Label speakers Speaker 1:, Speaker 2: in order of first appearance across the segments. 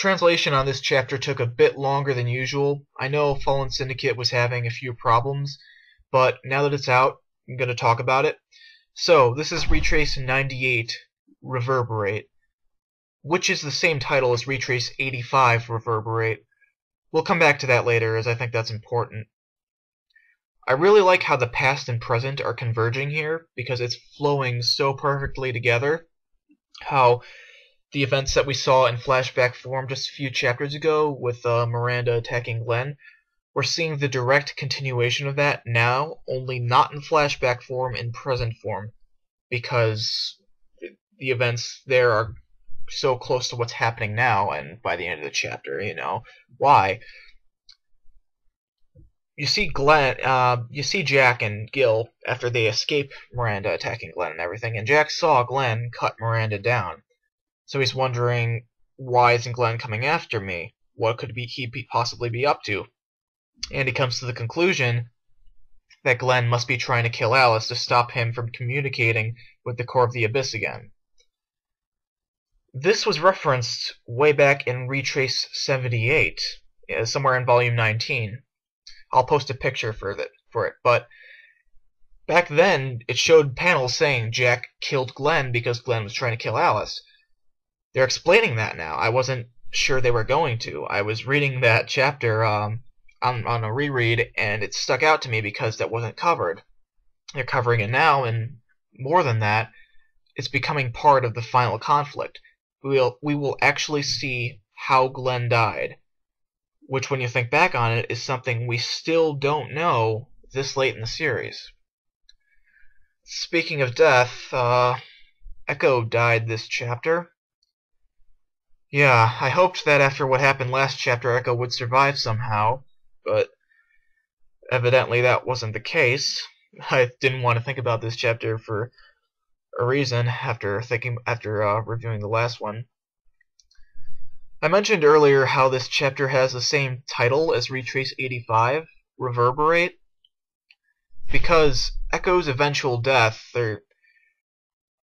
Speaker 1: translation on this chapter took a bit longer than usual. I know Fallen Syndicate was having a few problems, but now that it's out, I'm going to talk about it. So, this is Retrace 98 Reverberate, which is the same title as Retrace 85 Reverberate. We'll come back to that later, as I think that's important. I really like how the past and present are converging here, because it's flowing so perfectly together. How the events that we saw in flashback form just a few chapters ago with Miranda attacking Glenn, we're seeing the direct continuation of that now, only not in flashback form, in present form, because the events there are so close to what's happening now, and by the end of the chapter, you know, why? You see Jack and Gil after they escape Miranda attacking Glenn and everything, and Jack saw Glenn cut Miranda down. So he's wondering, why isn't Glenn coming after me? What could he possibly be up to? And he comes to the conclusion that Glenn must be trying to kill Alice to stop him from communicating with the core of the Abyss again. This was referenced way back in Retrace 78, somewhere in Volume 19. I'll post a picture for it, but back then it showed panels saying Jack killed Glenn because Glenn was trying to kill Alice. They're explaining that now. I wasn't sure they were going to. I was reading that chapter on a reread, and it stuck out to me because that wasn't covered. They're covering it now, and more than that, it's becoming part of the final conflict. We will actually see how Glenn died, which, when you think back on it, is something we still don't know this late in the series. Speaking of death, Echo died this chapter. Yeah, I hoped that after what happened last chapter, Echo would survive somehow, but evidently that wasn't the case. I didn't want to think about this chapter for a reason after reviewing the last one. I mentioned earlier how this chapter has the same title as Retrace 85, Reverberate, because Echo's eventual death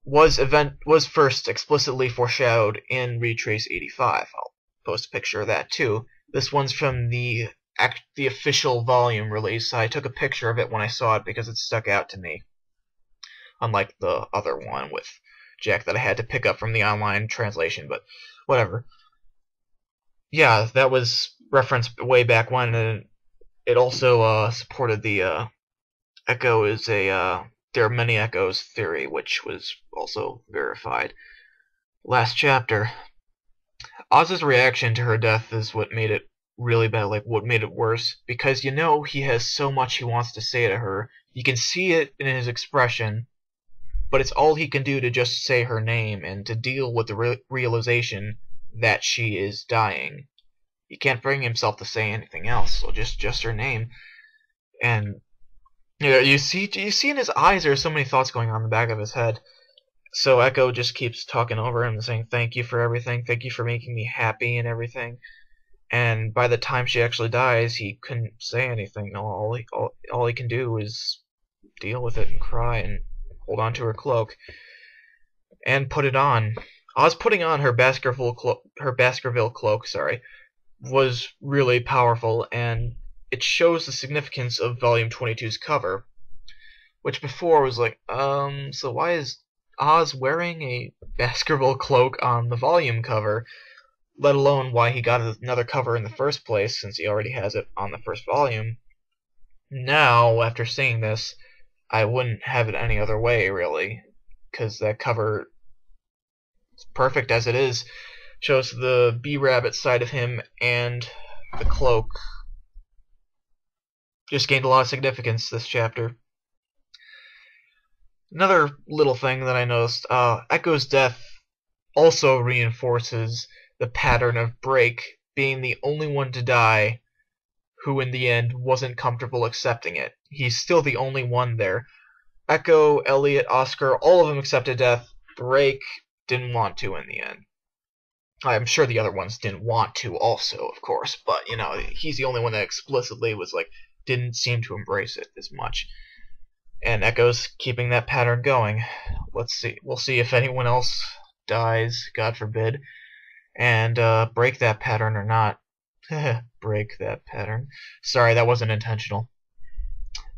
Speaker 1: was first explicitly foreshadowed in Retrace 85. I'll post a picture of that too. This one's from the official volume release. I took a picture of it when I saw it because it stuck out to me, unlike the other one with Jack that I had to pick up from the online translation, but whatever. Yeah, that was referenced way back when, and it also supported the Echo is a there are many Echoes theory, which was also verified. Last chapter. Oz's reaction to her death is what made it really bad, like what made it worse, because you know he has so much he wants to say to her. You can see it in his expression, but it's all he can do to just say her name and to deal with the realization that she is dying. He can't bring himself to say anything else, so just her name. And you see in his eyes there are so many thoughts going on in the back of his head. So Echo just keeps talking over him and saying, "Thank you for everything, thank you for making me happy and everything." And by the time she actually dies, he couldn't say anything. All he can do is deal with it and cry and hold on to her cloak and put it on. Oz putting on her Baskerville cloak, was really powerful, and it shows the significance of Volume 22's cover, which before was like, so why is Oz wearing a Baskerville cloak on the volume cover, let alone why he got another cover in the first place, since he already has it on the first volume. Now, after seeing this, I wouldn't have it any other way, really, because that cover is perfect as it is. Shows the bee-rabbit side of him and the cloak. Just gained a lot of significance this chapter. Another little thing that I noticed, Echo's death also reinforces the pattern of Break being the only one to die who in the end wasn't comfortable accepting it. He's still the only one there. Echo, Elliot, Oscar, all of them accepted death. Break didn't want to in the end. I'm sure the other ones didn't want to also, of course, but, you know, he's the only one that explicitly was like, didn't seem to embrace it as much. And Echo's keeping that pattern going. Let's see. We'll see if anyone else dies, God forbid. and break that pattern or not. Break that pattern. Sorry, that wasn't intentional.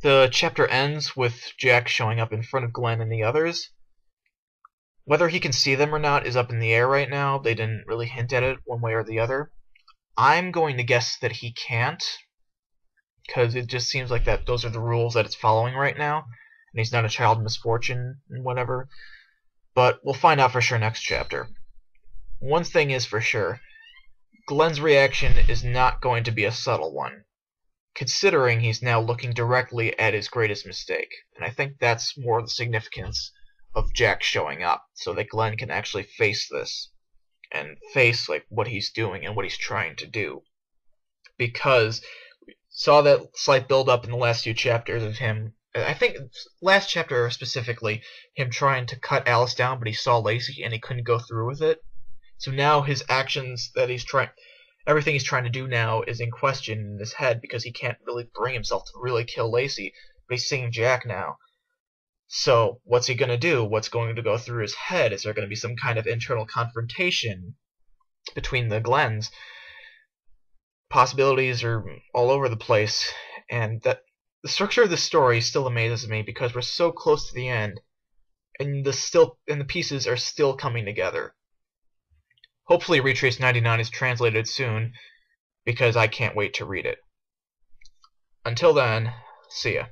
Speaker 1: The chapter ends with Jack showing up in front of Glenn and the others. Whether he can see them or not is up in the air right now. They didn't really hint at it one way or the other. I'm going to guess that he can't, because it just seems like that those are the rules that it's following right now, and he's not a child of misfortune and whatever. But we'll find out for sure next chapter. One thing is for sure, Glenn's reaction is not going to be a subtle one, considering he's now looking directly at his greatest mistake. And I think that's more the significance of Jack showing up, so that Glenn can actually face this, and face like what he's doing and what he's trying to do. Because we saw that slight build up in the last few chapters of him, I think last chapter specifically, him trying to cut Alice down, but he saw Lacey and he couldn't go through with it. So now his actions that he's trying, everything he's trying to do now is in question in his head, because he can't really bring himself to really kill Lacey, but he's seeing Jack now. So what's he going to do? What's going to go through his head? Is there going to be some kind of internal confrontation between the Glenns? Possibilities are all over the place, and that the structure of the story still amazes me, because we're so close to the end, and the pieces are still coming together. Hopefully Retrace 99 is translated soon, because I can't wait to read it. Until then, see ya.